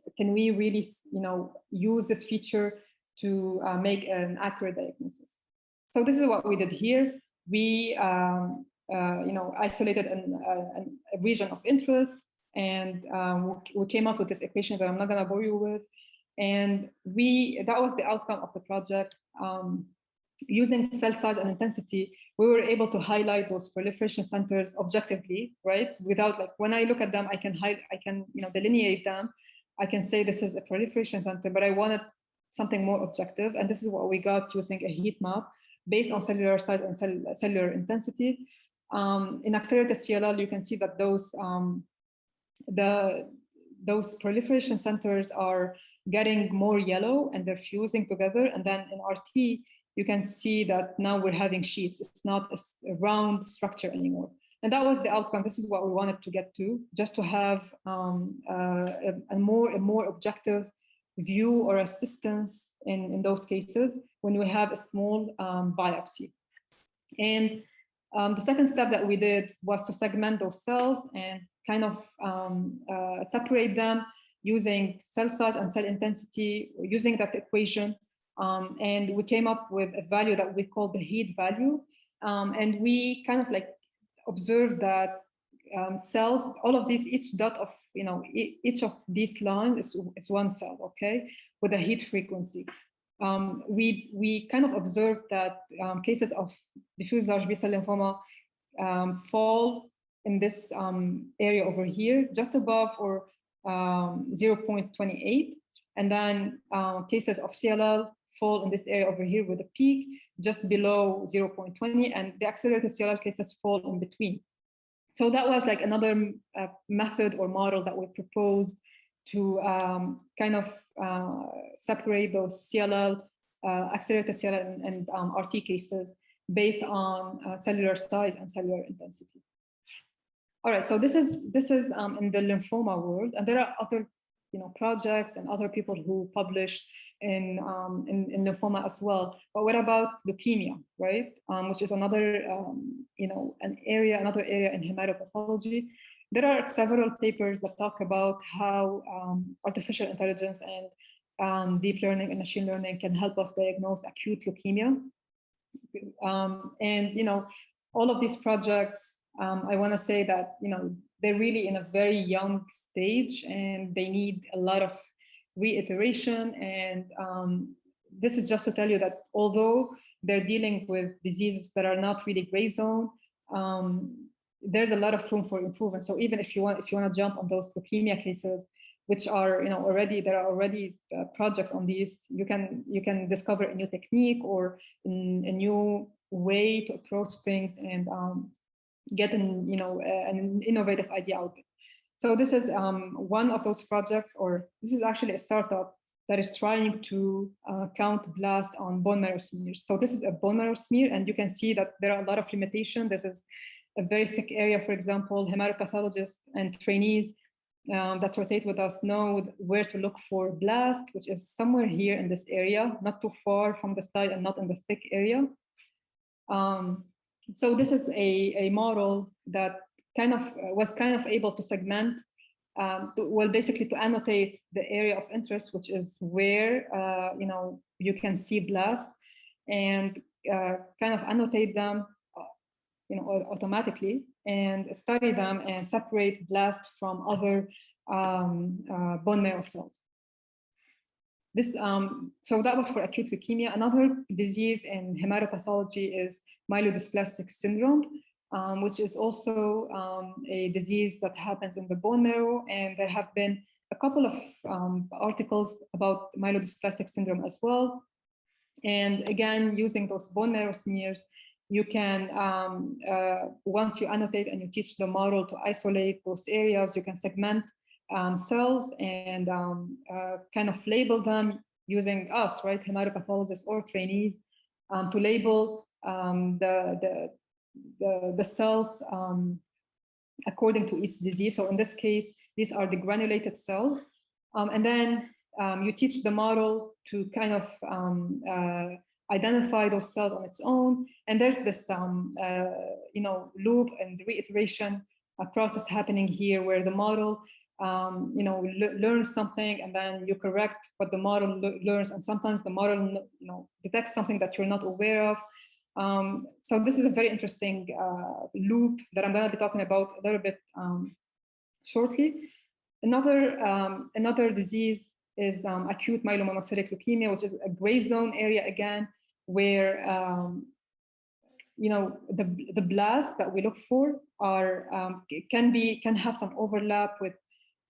really use this feature to make an accurate diagnosis. So this is what we did here. We isolated a region of interest, and we came up with this equation that I'm not going to bore you with. And that was the outcome of the project. Using cell size and intensity, we were able to highlight those proliferation centers objectively, right? Without, when I look at them, I can delineate them. I can say this is a proliferation center, but I wanted something more objective. And this is what we got using a heat map based on cellular size and cellular intensity. In accelerated CLL, you can see that those proliferation centers are getting more yellow and they're fusing together. And then in RT, you can see that now we're having sheets. It's not a round structure anymore. And that was the outcome. This is what we wanted to get to, just to have a more objective view or assistance in those cases when we have a small biopsy. And the second step that we did was to segment those cells and kind of separate them using cell size and cell intensity, using that equation. And we came up with a value that we call the heat value. And we kind of observed that cells, all of these, each dot of, each of these lines is one cell, okay, with a heat frequency. We kind of observed that cases of diffuse large B-cell lymphoma fall in this area over here, just above or 0.28. And then cases of CLL fall in this area over here with a peak just below 0.20, and the accelerated CLL cases fall in between. So that was another method or model that we proposed to kind of separate those CLL, accelerated CLL and RT cases based on cellular size and cellular intensity. All right, so this is in the lymphoma world, and there are other projects and other people who publish in lymphoma as well. But what about leukemia, right? Which is another another area in hematopathology. There are several papers that talk about how artificial intelligence and deep learning and machine learning can help us diagnose acute leukemia. And all of these projects, I want to say that they're really in a very young stage, and they need a lot of reiteration. And this is just to tell you that although they're dealing with diseases that are not really gray zone, there's a lot of room for improvement. So even if you want to jump on those leukemia cases, which are there are already projects on these, you can discover a new technique or a new way to approach things and get an innovative idea out there. So this is one of those projects, or this is actually a startup that is trying to count blast on bone marrow smears. So this is a bone marrow smear, and you can see that there are a lot of limitations. This is a very thick area, for example, Hematopathologists and Trainees that rotate with us know where to look for blast, which is somewhere here in this area, not too far from the site and not in the thick area. So this is a model that was able to segment, basically to annotate the area of interest, which is where you can see blast, and kind of annotate them automatically and study them and separate blast from other bone marrow cells. This, so that was for acute leukemia. Another disease in hematopathology is Myelodysplastic Syndrome, which is also a disease that happens in the bone marrow. And there have been a couple of articles about Myelodysplastic Syndrome as well. And again, using those bone marrow smears, you can, once you annotate and you teach the model to isolate those areas, you can segment cells and kind of label them using us, right, hematopathologists or trainees, to label the cells according to each disease. So in this case, these are the granulated cells. And then you teach the model to kind of identify those cells on its own. And there's this loop and reiteration process happening here where the model learns something, and then you correct what the model learns, and sometimes the model detects something that you're not aware of. So this is a very interesting loop that I'm going to be talking about a little bit shortly. Another disease is acute myelomonocytic leukemia, which is a gray zone area again, where the blasts that we look for are can have some overlap with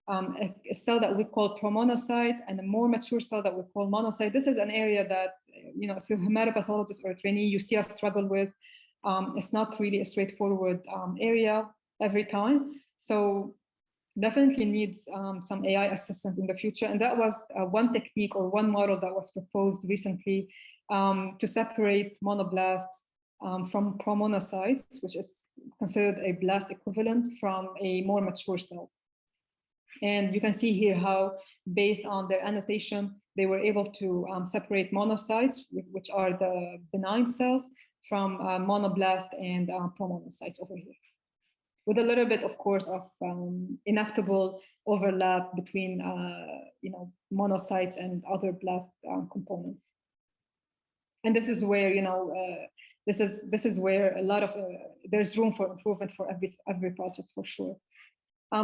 a cell that we call promonocyte and a more mature cell that we call monocyte. This is an area that, if you're a hematopathologist or a trainee, you see us struggle with. It's not really a straightforward area every time. So definitely needs some AI assistance in the future. And that was one technique or one model that was proposed recently to separate monoblasts from promonocytes, which is considered a blast equivalent, from a more mature cell. And you can see here how, based on their annotation, they were able to separate monocytes, which are the benign cells, from monoblast and promonocytes over here, with a little bit, of course, of inevitable overlap between monocytes and other blast components. And this is where this is where a lot of there's room for improvement for every project, for sure.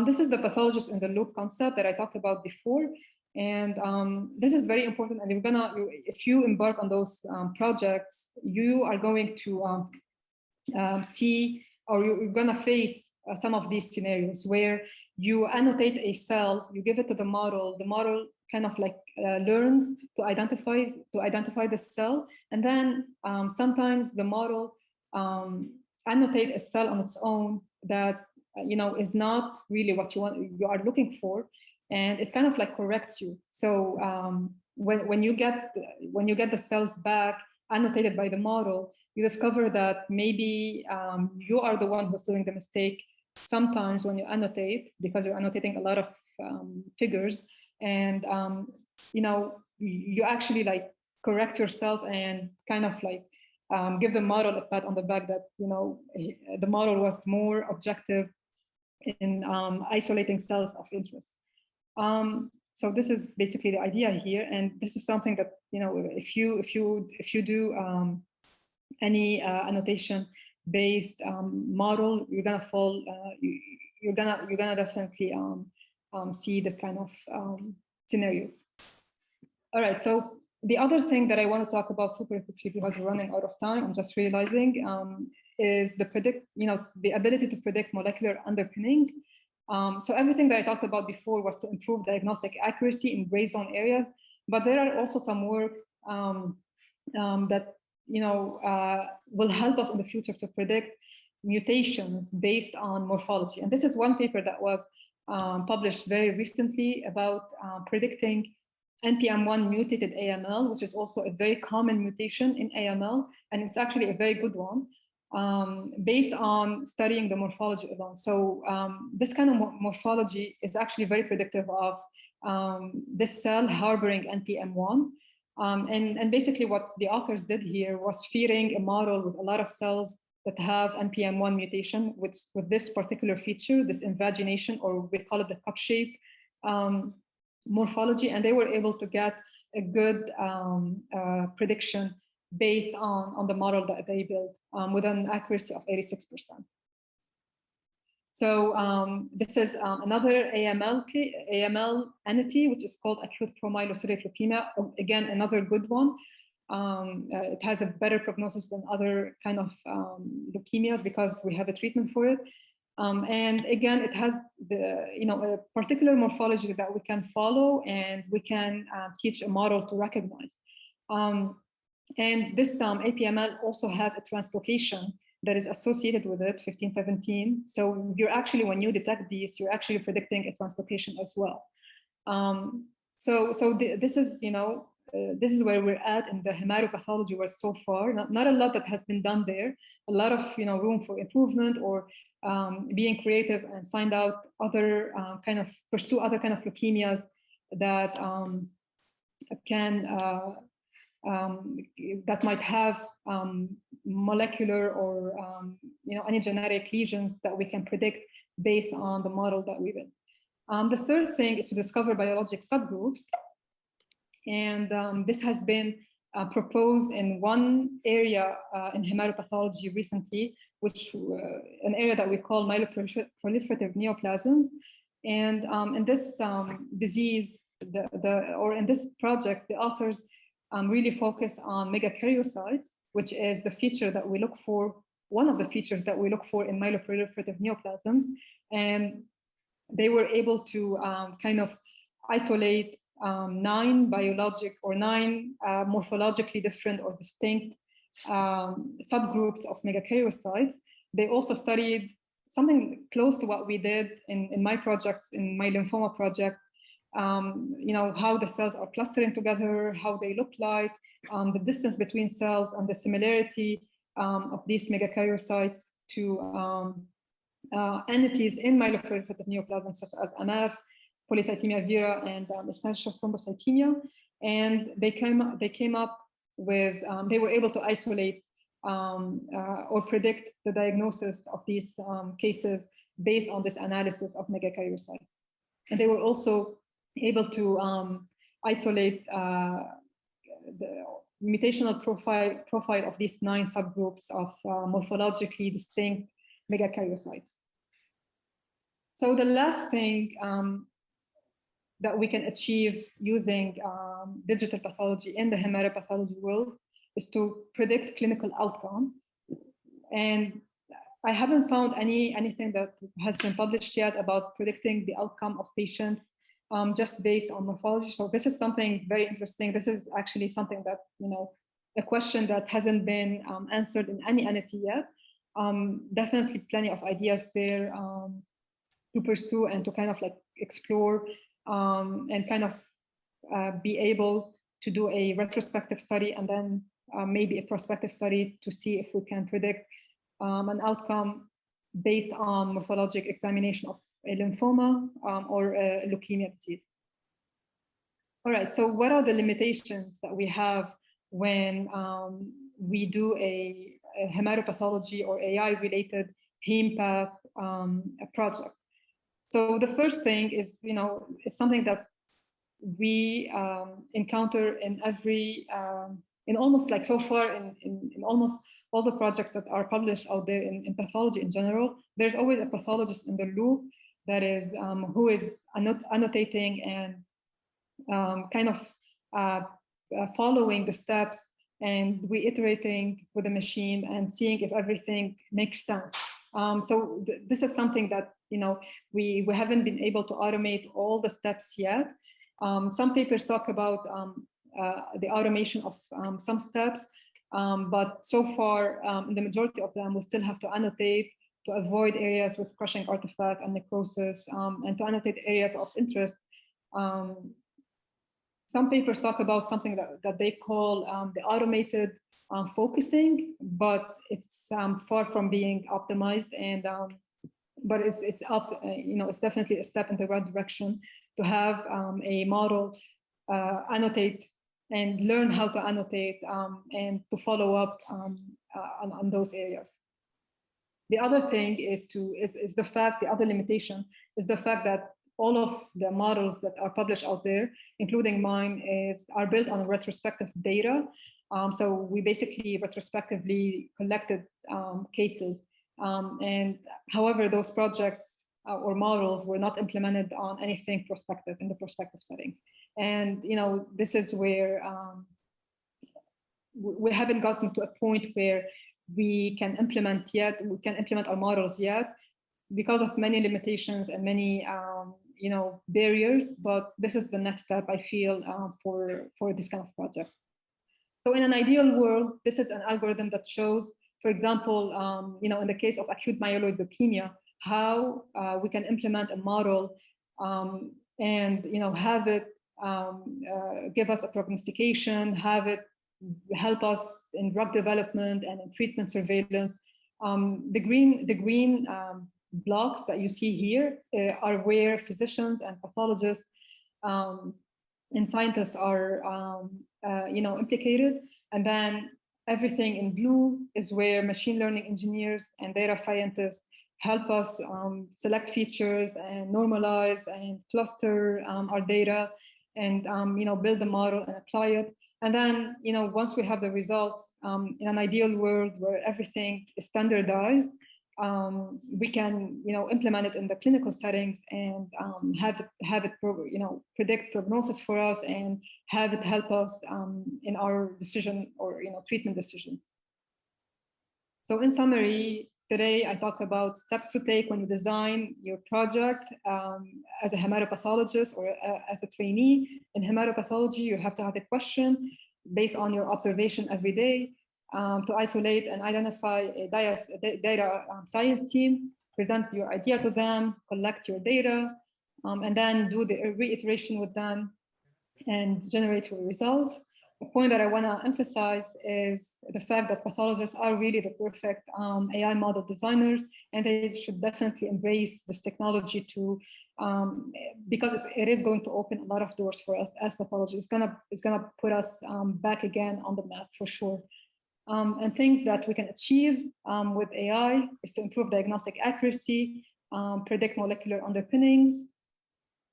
This is the pathologist in the loop concept that I talked about before. And this is very important. And if you embark on those projects, you are going to see, or you're going to face some of these scenarios where you annotate a cell, you give it to the model kind of like learns to identify the cell. And then sometimes the model annotate a cell on its own that is not really what you are looking for, and it kind of like corrects you. So when you get the cells back annotated by the model, you discover that maybe you are the one who's doing the mistake sometimes when you annotate, because you're annotating a lot of figures, and you actually like correct yourself and kind of like give the model a pat on the back that the model was more objective in isolating cells of interest. So this is basically the idea here, and this is something that if you do any annotation based model, you're gonna fall. You're gonna definitely see this kind of scenarios. All right, so the other thing that I want to talk about super quickly, because we're running out of time, I'm just realizing, is the ability to predict molecular underpinnings. So everything that I talked about before was to improve diagnostic accuracy in gray zone areas, but there are also some work that will help us in the future to predict mutations based on morphology. And this is one paper that was published very recently about predicting NPM1 mutated AML, which is also a very common mutation in AML, and it's actually a very good one. based on studying the morphology alone. So this kind of morphology is actually very predictive of this cell harboring NPM1. And basically what the authors did here was feeding a model with a lot of cells that have NPM1 mutation with this particular feature, this invagination, or we call it the cup shape morphology. And they were able to get a good prediction based on the model that they built with an accuracy of 86%. So this is another AML entity, which is called acute promyelocytic leukemia. Again, another good one. It has a better prognosis than other kind of leukemias because we have a treatment for it. And again, it has a particular morphology that we can follow and we can teach a model to recognize. And this APML also has a translocation that is associated with it, 1517. So you're actually, when you detect these, you're actually predicting a translocation as well. This is where we're at in the hematopathology world so far. Not a lot that has been done there. A lot of room for improvement or being creative and find out other pursue other kind of leukemias that that might have molecular or any genetic lesions that we can predict based on the model that we built. The third thing is to discover biologic subgroups. And this has been proposed in one area in hematopathology recently, which an area that we call myeloproliferative neoplasms. And in this disease, in this project, the authors really focus on megakaryocytes, which is the feature that we look for, one of the features that we look for in myeloproliferative neoplasms. And they were able to kind of isolate 9 biologic or 9 morphologically different or distinct subgroups of megakaryocytes. They also studied something close to what we did in my projects, in my lymphoma project, how the cells are clustering together, how they look like, the distance between cells, and the similarity of these megakaryocytes to entities in myeloproliferative neoplasms such as MF, polycythemia vera, and essential thrombocythemia. And they came up with, they were able to isolate or predict the diagnosis of these cases based on this analysis of megakaryocytes. And they were also able to isolate the mutational profile of these 9 subgroups of morphologically distinct megakaryocytes. So the last thing that we can achieve using digital pathology in the hematopathology world is to predict clinical outcome. And I haven't found anything that has been published yet about predicting the outcome of patients just based on morphology. So this is something very interesting. This is actually something that, a question that hasn't been answered in any entity yet. Definitely plenty of ideas there to pursue and to kind of like explore and kind of be able to do a retrospective study and then maybe a prospective study to see if we can predict an outcome based on morphologic examination of a lymphoma or a leukemia disease. All right, so what are the limitations that we have when we do a hematopathology or AI-related hempath project? So the first thing is, is something that we encounter in every, in almost like so far in almost all the projects that are published out there in pathology in general, there's always a pathologist in the loop that is who is annotating and kind of following the steps and reiterating with the machine and seeing if everything makes sense. So this is something that we haven't been able to automate all the steps yet. Some papers talk about the automation of some steps, but so far in the majority of them we still have to annotate to avoid areas with crushing artifact and necrosis, and to annotate areas of interest some papers talk about something that they call the automated focusing, but it's far from being optimized. And but it's definitely a step in the right direction to have a model annotate and learn how to annotate and to follow up on those areas. The other thing is the other limitation is the fact that all of the models that are published out there, including mine, are built on retrospective data. So we basically retrospectively collected cases. And however, those projects or models were not implemented on anything prospective in the prospective settings. And this is where we haven't gotten to a point where we can implement our models yet because of many limitations and many barriers. But this is the next step, I feel, for this kind of projects. So in an ideal world, this is an algorithm that shows, for example, in the case of acute myeloid leukemia, how we can implement a model and have it give us a prognostication, have it help us in drug development and in treatment surveillance. The green blocks that you see here are where physicians and pathologists and scientists are implicated, and then everything in blue is where machine learning engineers and data scientists help us select features and normalize and cluster our data and build the model and apply it. And then once we have the results, in an ideal world where everything is standardized, we can implement it in the clinical settings and have it predict prognosis for us and have it help us in our decision or treatment decisions. So in summary, today I talked about steps to take when you design your project as a hematopathologist or as a trainee. In hematopathology, you have to have a question based on your observation every day to isolate and identify a data science team, present your idea to them, collect your data, and then do the reiteration with them and generate your results. The point that I want to emphasize is the fact that pathologists are really the perfect AI model designers, and they should definitely embrace this technology because it is going to open a lot of doors for us as pathologists. It's gonna put us back again on the map for sure. And things that we can achieve with AI is to improve diagnostic accuracy, predict molecular underpinnings,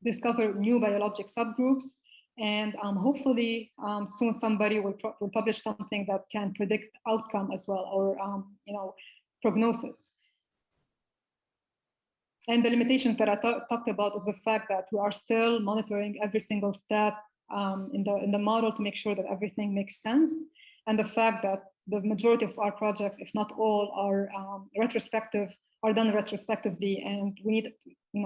discover new biologic subgroups, and hopefully soon somebody will publish something that can predict outcome as well, or prognosis. And the limitations that I talked about is the fact that we are still monitoring every single step in the model to make sure that everything makes sense, and the fact that the majority of our projects, if not all, are done retrospectively, and we need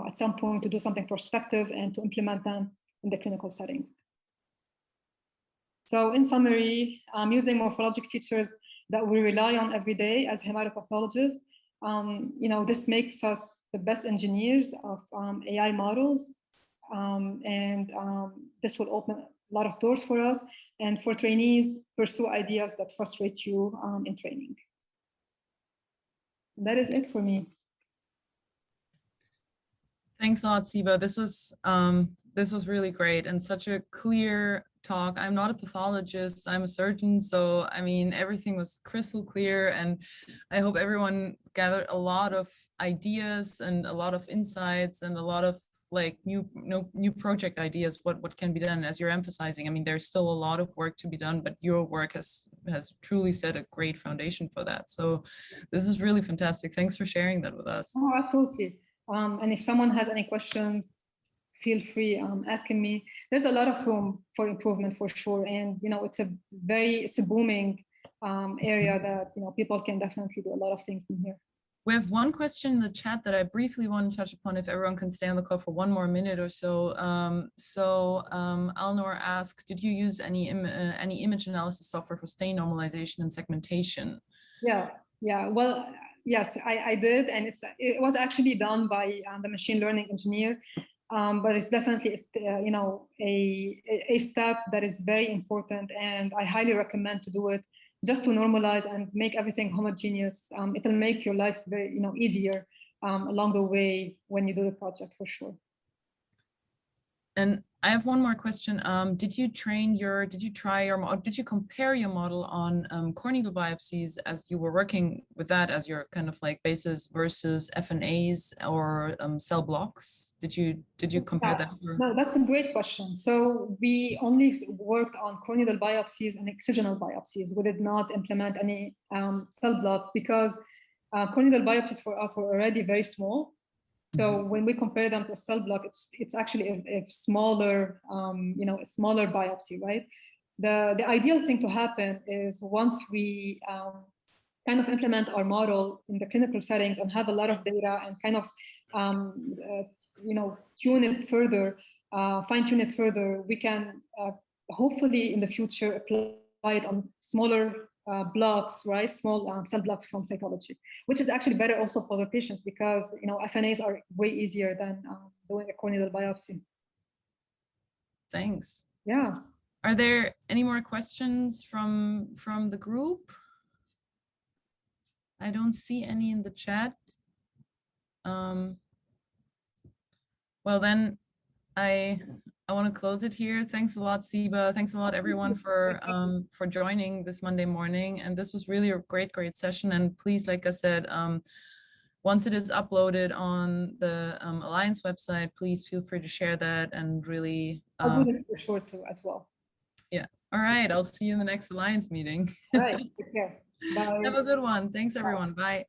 at some point to do something prospective and to implement them in the clinical settings. So in summary, using morphologic features that we rely on every day as hematopathologists, this makes us the best engineers of AI models, and this will open a lot of doors for us. And for trainees, pursue ideas that frustrate you in training. That is it for me. Thanks a lot, Siba. This was really great and such a clear talk. I'm not a pathologist, I'm a surgeon, so I mean everything was crystal clear, and I hope everyone gathered a lot of ideas and a lot of insights and a lot of new project ideas, what can be done. As you're emphasizing, I mean, there's still a lot of work to be done, but your work has truly set a great foundation for that. So this is really fantastic. Thanks for sharing that with us. Oh, absolutely. And if someone has any questions, feel free asking me. There's a lot of room for improvement for sure, and it's a booming area that people can definitely do a lot of things in here. We have one question in the chat that I briefly want to touch upon, if everyone can stay on the call for one more minute or so. Alnor asks, did you use any image analysis software for stain normalization and segmentation? Yeah. Well, yes, I did, and it was actually done by the machine learning engineer. but it's definitely a step that is very important, and I highly recommend to do it just to normalize and make everything homogeneous. It'll make your life very easier along the way when you do the project, for sure. And I have one more question. Did you compare your model on core needle biopsies as you were working with that as your kind of like basis versus FNAs or cell blocks? Did you compare that? No, that's a great question. So we only worked on core needle biopsies and excisional biopsies. We did not implement any cell blocks because core needle biopsies for us were already very small. So when we compare them to a cell block, it's actually a smaller, a smaller biopsy, right? The ideal thing to happen is once we kind of implement our model in the clinical settings and have a lot of data and kind of, tune it further, fine tune it further, we can hopefully in the future apply it on smaller blocks, right? Small cell blocks from cytology, which is actually better also for the patients because FNAs are way easier than doing a core needle biopsy. Thanks. Yeah. Are there any more questions from the group? I don't see any in the chat. Well then, I want to close it here. Thanks a lot, Siba. Thanks a lot, everyone, for joining this Monday morning. And this was really a great session. And please, like I said, once it is uploaded on the Alliance website, please feel free to share that and really. I'll do this for sure too, as well. Yeah. All right. I'll see you in the next Alliance meeting. All right. Take care. Bye. Have a good one. Thanks, everyone. Bye.